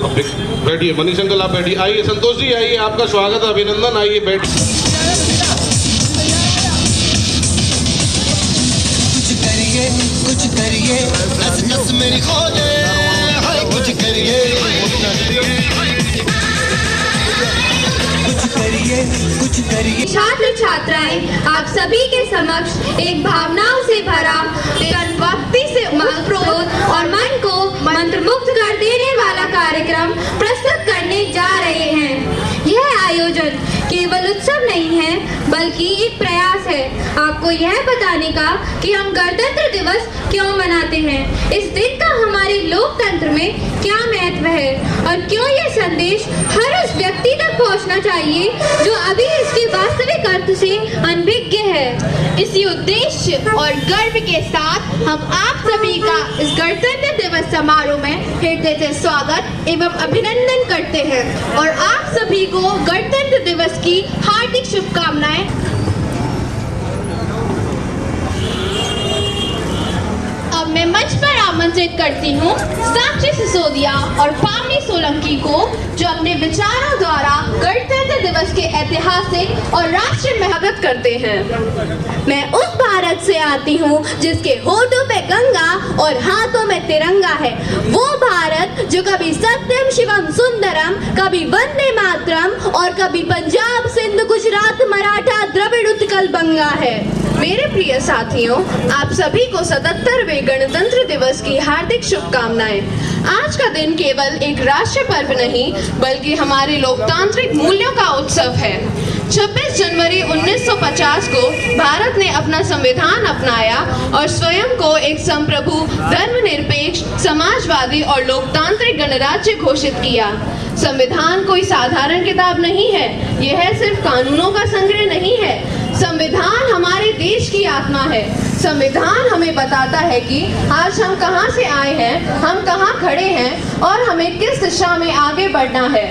बैठिए मनीष अंकल, आप बैठिए। आइए संतोष जी, आइए, आपका स्वागत है, अभिनंदन। आइए बैठ। कुछ करिए नस नस मेरी खोले, हाय कुछ करिए, कुछ करिए। छात्र छात्राएं आप सभी के समक्ष एक भावनाओं से भरा, वक्ति से क्रोध और मन को मंत्रमुग्ध कर देने वाला कार्यक्रम प्रस्तुत करने जा रहे हैं। यह आयोजन केवल उत्सव नहीं है बल्कि एक प्रयास है आपको यह बताने का कि हम गणतंत्र दिवस क्यों मनाते हैं, इस दिन का हमारे लोकतंत्र में क्या महत्व है और क्यों यह संदेश हर उस व्यक्ति तक पहुंचना चाहिए जो अभी इसके वास्तविक अर्थ से अनभिज्ञ है। इसी उद्देश्य और गर्व के साथ हम आप सभी का इस गणतंत्र दिवस समारोह में हृदय से स्वागत एवं अभिनंदन करते हैं और आप सभी को गणतंत्र दिवस की हार्दिक शुभकामनाएं। अब मैं मंच पर आमंत्रित करती हूँ साक्षी सिसोदिया और पावनी सोलंकी को, जो अपने विचारों द्वारा गणतंत्र दिवस के ऐतिहासिक और राष्ट्रीय महत्व करते हैं। मैं उस भारत से आती हूँ जिसके होठों पे गंगा और हाथों में तिरंगा है, वो भारत जो कभी सत्यम शिवम सुंदरम, कभी वंदे मातरम और कभी पंजाब सिंध गुजरात मराठा द्रविड़ उत्कल बंगा है। मेरे प्रिय साथियों, आप सभी को 77वें गणतंत्र दिवस की हार्दिक शुभकामनाएं। आज का दिन केवल एक राष्ट्रीय पर्व नहीं बल्कि हमारे लोकतांत्रिक मूल्यों का उत्सव है। 26 जनवरी 1950 को भारत ने अपना संविधान अपनाया और स्वयं को एक संप्रभु, धर्मनिरपेक्ष, समाजवादी और लोकतांत्रिक गणराज्य घोषित किया। संविधान कोई साधारण किताब नहीं है, यह सिर्फ कानूनों का संग्रह नहीं है। संविधान हमारे देश की आत्मा है। संविधान हमें बताता है कि आज हम कहां से आए हैं, हम कहां खड़े हैं और हमें किस दिशा में आगे बढ़ना है।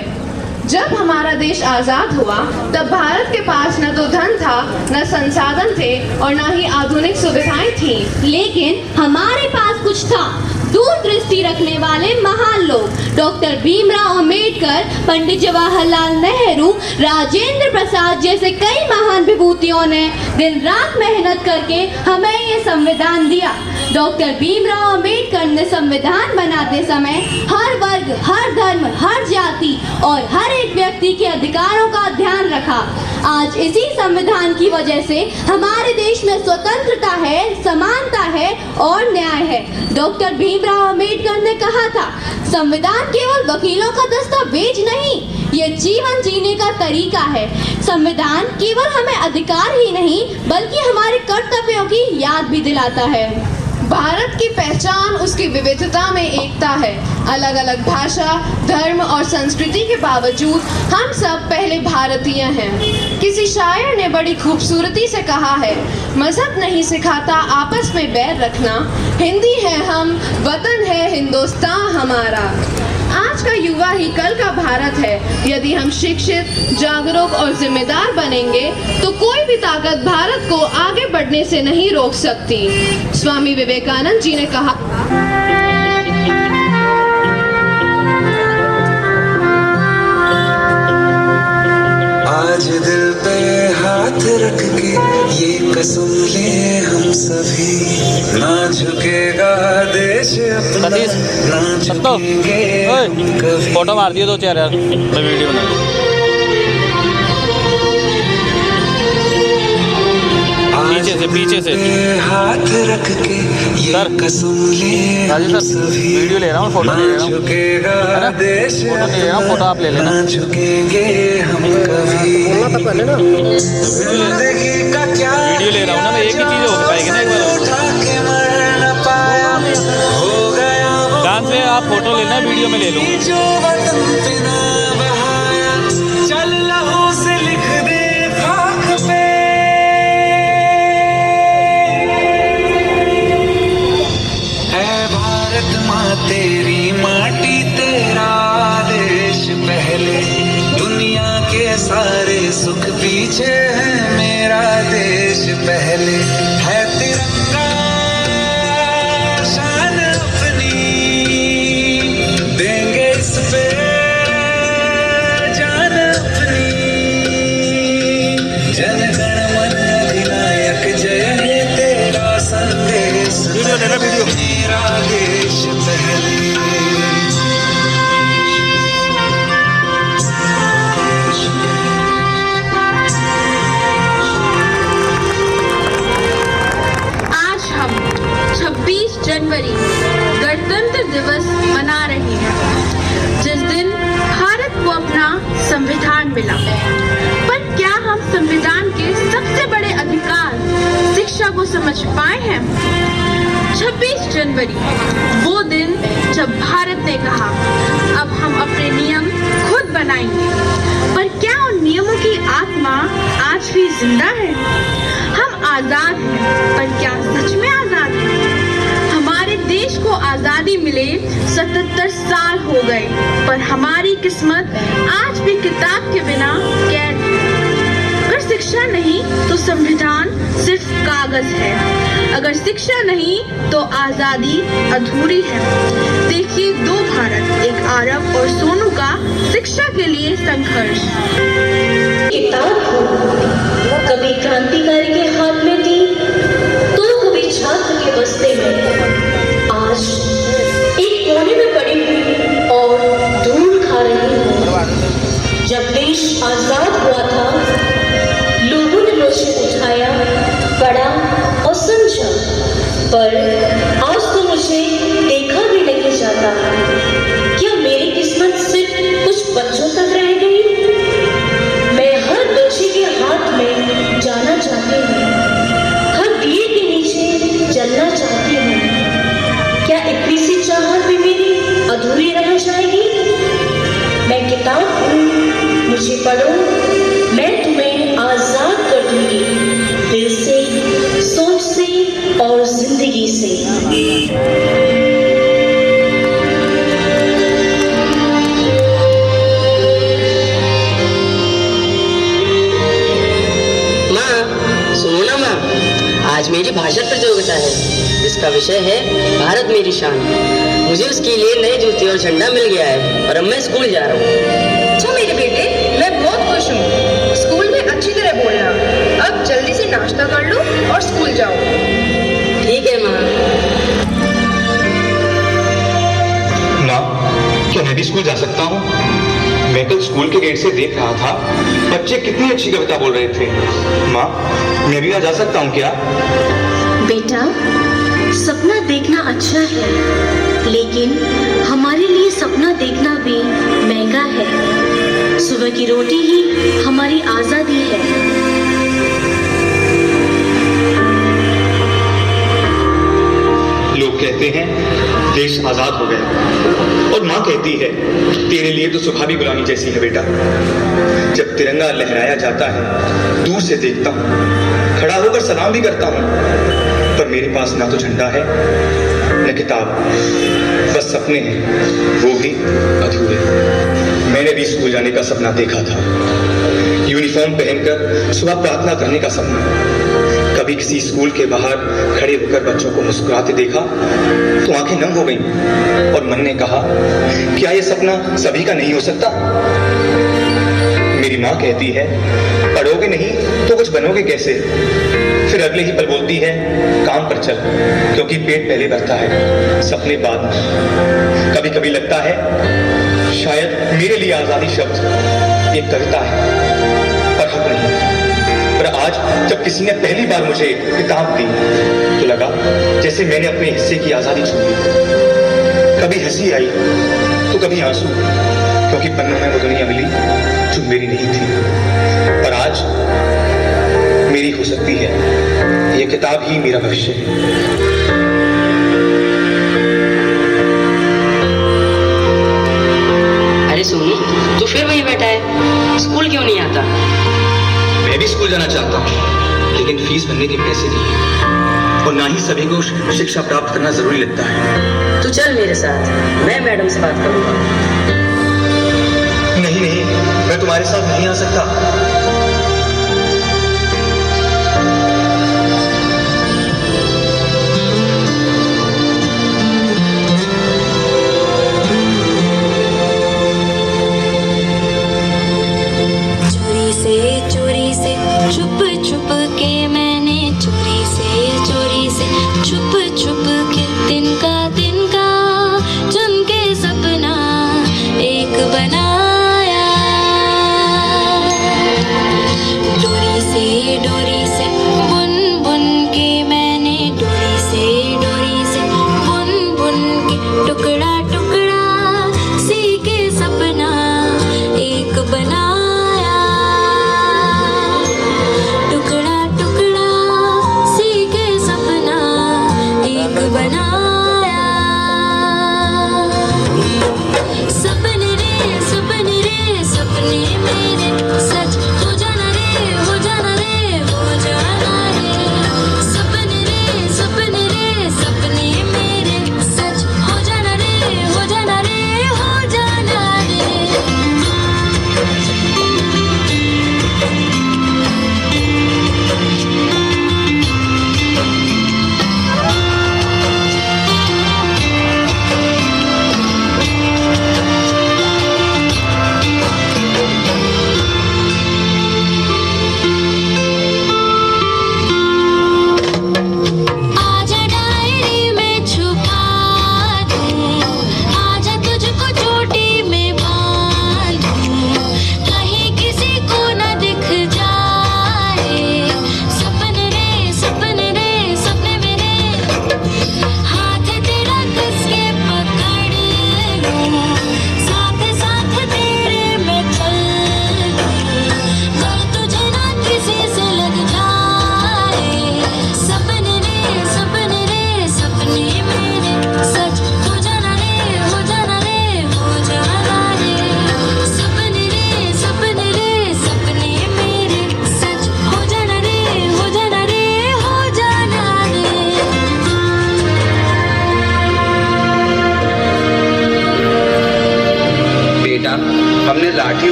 जब हमारा देश आजाद हुआ तब भारत के पास न तो धन था, न संसाधन थे और न ही आधुनिक सुविधाएं थी, लेकिन हमारे पास कुछ था, दूरदृष्टि रखने वाले महान लोग। डॉक्टर भीमराव अंबेडकर, पंडित जवाहरलाल नेहरू, राजेंद्र प्रसाद जैसे कई महान विभूतियों ने दिन रात मेहनत करके हमें ये संविधान दिया। डॉक्टर भीमराव अंबेडकर ने संविधान बनाते समय हर वर्ग, हर धर्म, हर जाति और हर एक व्यक्ति के अधिकारों का ध्यान रखा। आज इसी संविधान की वजह से हमारे देश में स्वतंत्रता है, समानता है और न्याय है। डॉक्टर भीमराव अंबेडकर ने कहा था, संविधान केवल वकीलों का दस्तावेज नहीं, ये जीवन जीने का तरीका है। संविधान केवल हमें अधिकार ही नहीं बल्कि हमारे कर्तव्यों की याद भी दिलाता है। भारत की पहचान उसकी विविधता में एकता है। अलग अलग भाषा, धर्म और संस्कृति के बावजूद हम सब पहले भारतीय हैं। किसी शायर ने बड़ी खूबसूरती से कहा है, मजहब नहीं सिखाता आपस में बैर रखना, हिंदी है हम, वतन है हिंदुस्तान हमारा। आज का युवा ही कल का भारत है। यदि हम शिक्षित, जागरूक और जिम्मेदार बनेंगे तो कोई भी ताकत भारत को आगे बढ़ने से नहीं रोक सकती। स्वामी विवेकानंद जी ने कहा, आज दिल पे हाथ रख के ये कसम ले हम सभी, ना झुकेगा देश अपना, ना झुकेंगे हम कभी। फोटो मार दिए 2-4 यार, मैं वीडियो बना। पीछे से हाथ रख के ये कसम ले हम सभी, वीडियो ले रहा हूँ, फोटो ले रहा हूँ, झुकेगा देश फोटो ले रहा हूँ, फोटो आप ले लेना। ना झुकेंगे हम कभी। जिंदगी का क्या वीडियो ले रहा हूँ ना, मैं एक ही चीज हो पाएगी ना एक बार। डांस में आप फोटो लेना, वीडियो में ले लूँ। जो वतन पे ना बहाया, चल लहू से लिख दे खाक पे। ऐ भारत माँ तेरी माटी तेरा देश पहले, दुनिया के सारे सुख पीछे है मेरा देश पहले। है तिरंगा शान अपनी, देंगे इस पे जनवरी गणतंत्र दिवस मना रहे हैं, जिस दिन भारत को अपना संविधान मिला। पर क्या हम संविधान के सबसे बड़े अधिकार शिक्षा को समझ पाए हैं? 26 जनवरी वो दिन जब भारत ने कहा अब हम अपने नियम खुद बनाएंगे। पर क्या उन नियमों की आत्मा आज भी जिंदा है? हम आजाद हैं, पर क्या सच में आजाद हैं? हमारे देश को आजादी मिले 77 साल हो गए, पर हमारी किस्मत आज भी किताब के बिना कैद है। अगर शिक्षा नहीं तो संविधान सिर्फ कागज है, अगर शिक्षा नहीं तो आजादी अधूरी है। देखिए दो भारत, एक आरब और सोनू का शिक्षा के लिए संघर्ष। किताब कभी क्रांतिकारी के हाथ में थी तो कभी छात्र के बस्ते में, आज एक कोने में पड़ी हुई और धूल खा रही हूँ। जब देश आजाद हुआ था लोगों ने मुझे उठाया, पढ़ा और समझा, पर आज तो मुझे देखा भी नहीं जाता। क्या मेरी किस्मत सिर्फ कुछ बच्चों तक रह गई? मैं हर बच्चे के हाथ में जाना चाहती हूँ, हर दिए के नीचे जलना चाहती हूँ। क्या इतनी सी चाहत भी मेरी अधूरी रह जाएगी? मैं किताब हूँ, मुझे पढ़ो, मैं तुम्हें आजाद कर दूंगी, दिल से, सोच से और जिंदगी से। आज मेरी भाषा प्रतियोगिता है जिसका विषय है भारत मेरी शान। मुझे उसके लिए नए जूते और झंडा मिल गया है और अब मैं स्कूल जा रहा हूँ। अच्छा मेरे बेटे, मैं बहुत खुश हूँ। स्कूल में अच्छी तरह बोलना। अब जल्दी से नाश्ता कर लो और स्कूल जाओ। ठीक है माँ। माँ, क्या मैं भी स्कूल जा सकता हूँ? मैं कल स्कूल के गेट से देख रहा था, बच्चे कितनी अच्छी कविता बोल रहे थे। माँ, मैं भी वहाँ जा सकता हूँ क्या? बेटा, सपना देखना अच्छा है, लेकिन हमारे लिए सपना देखना भी महंगा है। सुबह की रोटी ही हमारी आजादी है। लोग कहते हैं देश आजाद हो गया, और माँ कहती है तेरे लिए तो सुबह भी गुलामी जैसी है बेटा। जब तिरंगा लहराया जाता है दूर से देखता हूँ, खड़ा होकर सलाम भी करता हूँ, पर मेरे पास ना तो झंडा है न किताब, बस सपने हैं, वो भी अधूरे। मैंने भी स्कूल जाने का सपना देखा था, यूनिफॉर्म पहनकर सुबह प्रार्थना करने का सपना। कभी किसी स्कूल के बाहर खड़े होकर बच्चों को मुस्कुराते देखा तो आंखें नम हो गईं और मन ने कहा क्या ये सपना सभी का नहीं हो सकता? मेरी माँ कहती है पढ़ोगे नहीं तो कुछ बनोगे कैसे? फिर अगले ही पल बोलती है काम पर चल, क्योंकि पेट पहले भरता है, सपने बाद में। कभी कभी लगता है शायद मेरे लिए आजादी शब्द एक कविता है, पर हक नहीं। पर आज जब किसी ने पहली बार मुझे किताब दी तो लगा जैसे मैंने अपने हिस्से की आजादी छू ली। कभी हंसी आई तो कभी आंसू, क्योंकि पन्नों में वो दुनिया मिली जो मेरी नहीं थी। पर आज मेरी हो सकती है, ये किताब ही मेरा भविष्य है। अरे सोनू, तू फिर वहीं बैठा है, स्कूल क्यों नहीं आता? मैं भी स्कूल जाना चाहता हूँ, लेकिन फीस भरने के पैसे नहीं है, और ना ही सभी को शिक्षा प्राप्त करना जरूरी लगता है। तू चल मेरे साथ, मैं मैडम से बात करूंगा। नहीं नहीं, मैं तुम्हारे साथ नहीं आ सकता। चोरी से छुप छुप के मैंने चोरी से छुप छुप के तिनका चुन के सपना एक बनाया। डोरी से बुन बुन के मैंने डोरी से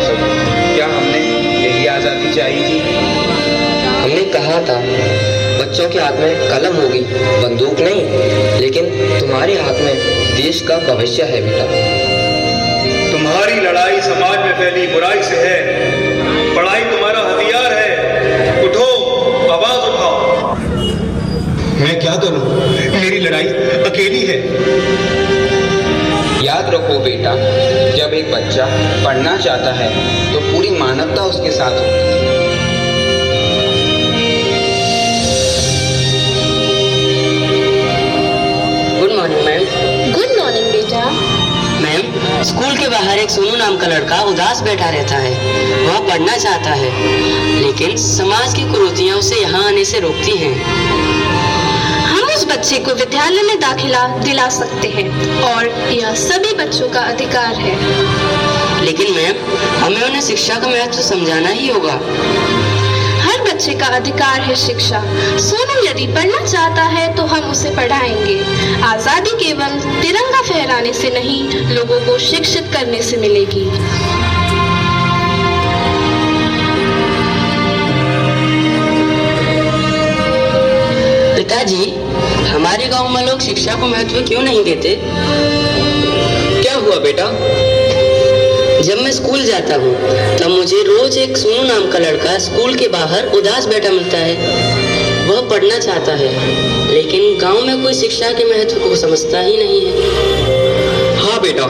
सकूं। क्या हमने यही आज़ादी चाहिए थी? हमने कहा था बच्चों के हाथ में कलम होगी, बंदूक नहीं, लेकिन तुम्हारे हाथ में देश का भविष्य है बेटा। तुम्हारी लड़ाई समाज में फैली बुराई से है, पढ़ाई तुम्हारा हथियार है। उठो, आवाज उठाओ। मैं क्या करूं? मेरी लड़ाई अकेली है। याद रखो बेटा, जब एक बच्चा पढ़ना चाहता है तो पूरी मानवता उसके साथ होती है। Good morning ma'am. Good morning बेटा। मैम, स्कूल के बाहर एक सोनू नाम का लड़का उदास बैठा रहता है। वह पढ़ना चाहता है, लेकिन समाज की कुरीतियां उसे यहाँ आने से रोकती हैं। हम उस बच्चे को विद्यालय में दाखिला दिला सकते हैं और यह सभी बच्चों का अधिकार है। लेकिन मैम, हमें उन्हें शिक्षा का महत्व समझाना ही होगा। हर बच्चे का अधिकार है शिक्षा। सोनू यदि पढ़ना चाहता है तो हम उसे पढ़ाएंगे। आजादी केवल तिरंगा फहराने से नहीं, लोगों को शिक्षित करने से मिलेगी। पिताजी, हमारे गांव में लोग शिक्षा को महत्व क्यों नहीं देते? क्या हुआ बेटा? जब मैं स्कूल जाता हूँ तब मुझे रोज एक सोनू नाम का लड़का स्कूल के बाहर उदास बैठा मिलता है। वह पढ़ना चाहता है, लेकिन गांव में कोई शिक्षा के महत्व को समझता ही नहीं है। हाँ बेटा,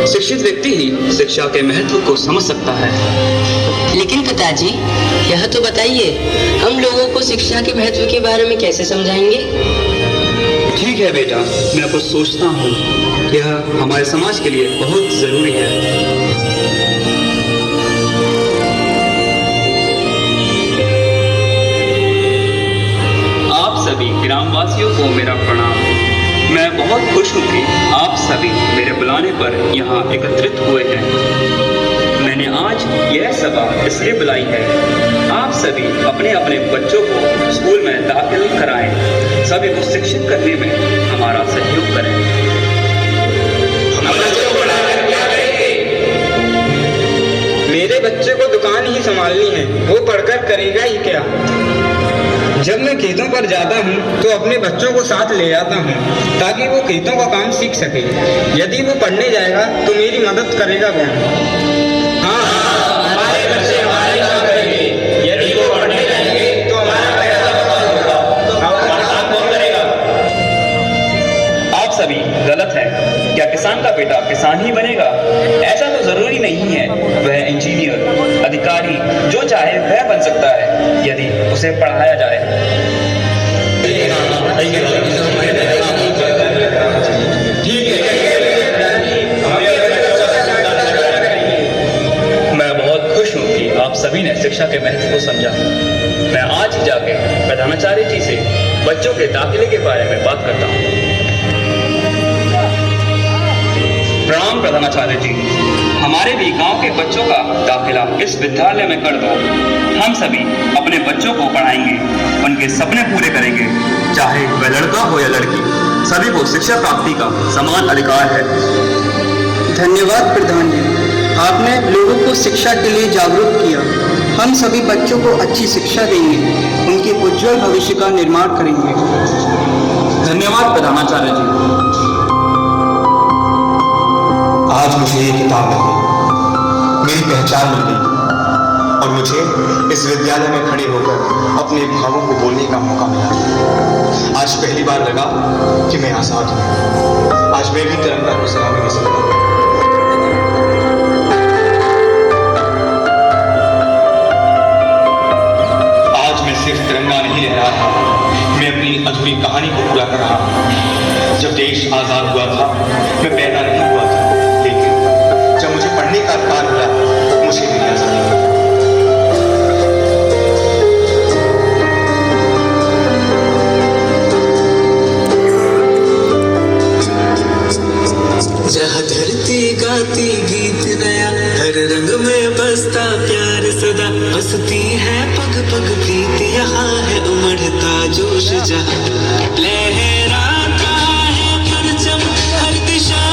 शिक्षित व्यक्ति ही शिक्षा के महत्व को समझ सकता है। लेकिन पिताजी, यह तो बताइए, हम लोगों को शिक्षा के महत्व के बारे में कैसे समझाएंगे? ठीक है बेटा, मैं कुछ सोचता हूँ। यह हमारे समाज के लिए बहुत जरूरी है। आप सभी ग्रामवासियों को मेरा प्रणाम। मैं बहुत खुश हूँ कि आप सभी मेरे बुलाने पर यहाँ एकत्रित हुए हैं। मैंने आज यह सभा इसलिए बुलाई है, आप सभी अपने अपने बच्चों को स्कूल में दाखिल कराएं, सभी को शिक्षित करने में हमारा सहयोग करें। मेरे बच्चे को दुकान ही संभालनी है, वो पढ़कर करेगा ही क्या? जब मैं खेतों पर जाता हूँ तो अपने बच्चों को साथ ले जाता हूँ ताकि वो खेतों का काम सीख सके। यदि वो पढ़ने जाएगा तो मेरी मदद करेगा कौन? हाँ, हमारे बच्चे हमारे काम करेंगे। यदि वो पढ़ने जाएंगे तो हमारा पैसा बर्बाद होगा, तो हमारा काम कौन करेगा? आप सभी गलत हैं। क्या किसान का बेटा किसान ही बनेगा? ऐसा तो जरूरी नहीं है। वह इंजीनियर, अधिकारी जो चाहे वह बन सकता है यदि उसे पढ़ाया जाए। मैं बहुत खुश हूँ कि आप सभी ने शिक्षा के महत्व को समझा। मैं आज ही जाके प्रधानाचार्य जी से बच्चों के दाखिले के बारे में बात करता हूँ। प्रणाम प्रधानाचार्य जी, हमारे भी गांव के बच्चों का दाखिला इस विद्यालय में कर दो। हम सभी अपने बच्चों को पढ़ाएंगे, उनके सपने पूरे करेंगे, चाहे वह लड़का हो या लड़की, सभी को शिक्षा प्राप्ति का समान अधिकार है। धन्यवाद प्रधान जी, आपने लोगों को शिक्षा के लिए जागरूक किया। हम सभी बच्चों को अच्छी शिक्षा देंगे, उनके उज्जवल भविष्य का निर्माण करेंगे। धन्यवाद प्रधानाचार्य जी। आज मुझे ये किताब मिल गई, मेरी पहचान मिल गई और मुझे इस विद्यालय में खड़े होकर अपने भावों को बोलने का मौका मिला। आज पहली बार लगा कि मैं आजाद हूँ। आज मैं भी तिरंगा को सलामी दे सकता हूँ। आज मैं सिर्फ तिरंगा नहीं रह रहा था, मैं अपनी अधूरी कहानी को पूरा कर रहा हूँ। जब देश आजाद हुआ था, मैं पैदा नहीं हुआ था, जब मुझे पढ़ने का अधिकार मिला, मुझे मिली आजादी। जहाँ धरती गाती गीत नया, हर रंग में बसता प्यार सदा, बसती है पग पग प्रीत, यहाँ है उमड़ता जोश जहाँ, लहराता है परचम हर दिशा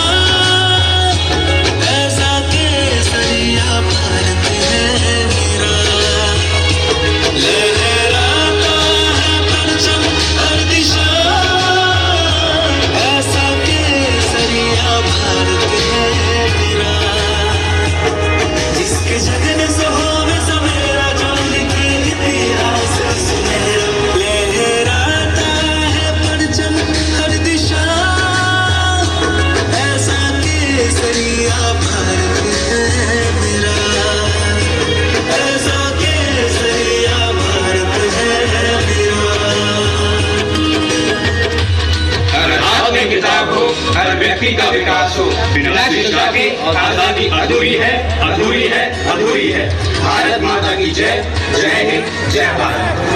व्यक्ति का विकास हो। बिना शिक्षा के आजादी अधूरी है, अधूरी है, अधूरी है। भारत माता की जय, जय हिंद, जय भारत।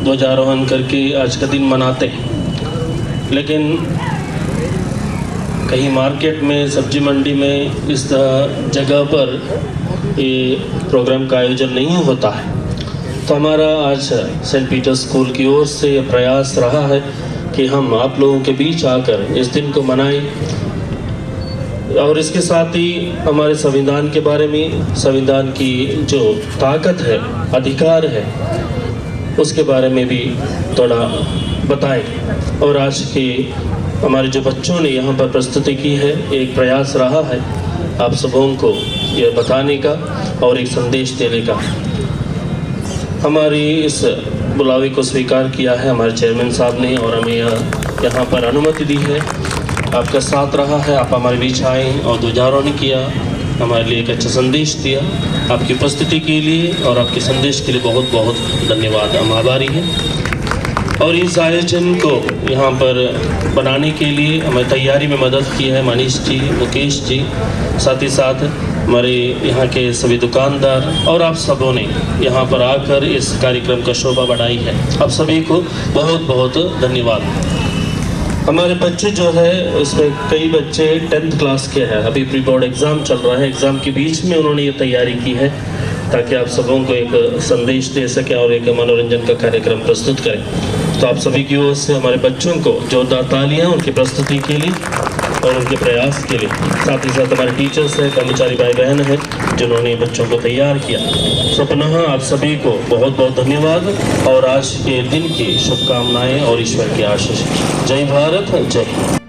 ध्वजारोहण करके आज का दिन मनाते हैं, लेकिन कहीं मार्केट में, सब्जी मंडी में इस जगह पर ये प्रोग्राम का आयोजन नहीं होता है। तो हमारा आज सेंट पीटर स्कूल की ओर से प्रयास रहा है कि हम आप लोगों के बीच आकर इस दिन को मनाएं और इसके साथ ही हमारे संविधान के बारे में, संविधान की जो ताकत है, अधिकार है, उसके बारे में भी थोड़ा बताएं। और आज के हमारे जो बच्चों ने यहाँ पर प्रस्तुति की है, एक प्रयास रहा है आप सबों को ये बताने का और एक संदेश देने का। हमारी इस बुलावे को स्वीकार किया है हमारे चेयरमैन साहब ने और हमें यहाँ पर अनुमति दी है। आपका साथ रहा है, आप हमारे बीच आए और ध्वजारोहण किया, हमारे लिए एक अच्छा संदेश दिया। आपकी उपस्थिति के लिए और आपके संदेश के लिए बहुत बहुत धन्यवाद, हम आभारी हैं। और इस आयोजन को यहाँ पर बनाने के लिए हमें तैयारी में मदद की है मनीष जी, मुकेश जी, साथ ही साथ हमारे यहाँ के सभी दुकानदार और आप सबों ने यहाँ पर आकर इस कार्यक्रम का शोभा बढ़ाई है। आप सभी को बहुत बहुत धन्यवाद। हमारे बच्चे जो है उसमें कई बच्चे 10th क्लास के हैं, अभी प्री बोर्ड एग्ज़ाम चल रहा है, एग्ज़ाम के बीच में उन्होंने ये तैयारी की है ताकि आप सबों को एक संदेश दे सके और एक मनोरंजन का कार्यक्रम प्रस्तुत करें। तो आप सभी की ओर से हमारे बच्चों को जोरदार तालियां उनकी प्रस्तुति के लिए और उनके प्रयास के लिए। साथ ही साथ हमारे टीचर्स हैं, कर्मचारी भाई बहन हैं जिन्होंने बच्चों को तैयार किया। तो पुनः आप सभी को बहुत बहुत धन्यवाद और आज के दिन की शुभकामनाएं और ईश्वर की आशीष। जय भारत, जय हिंद।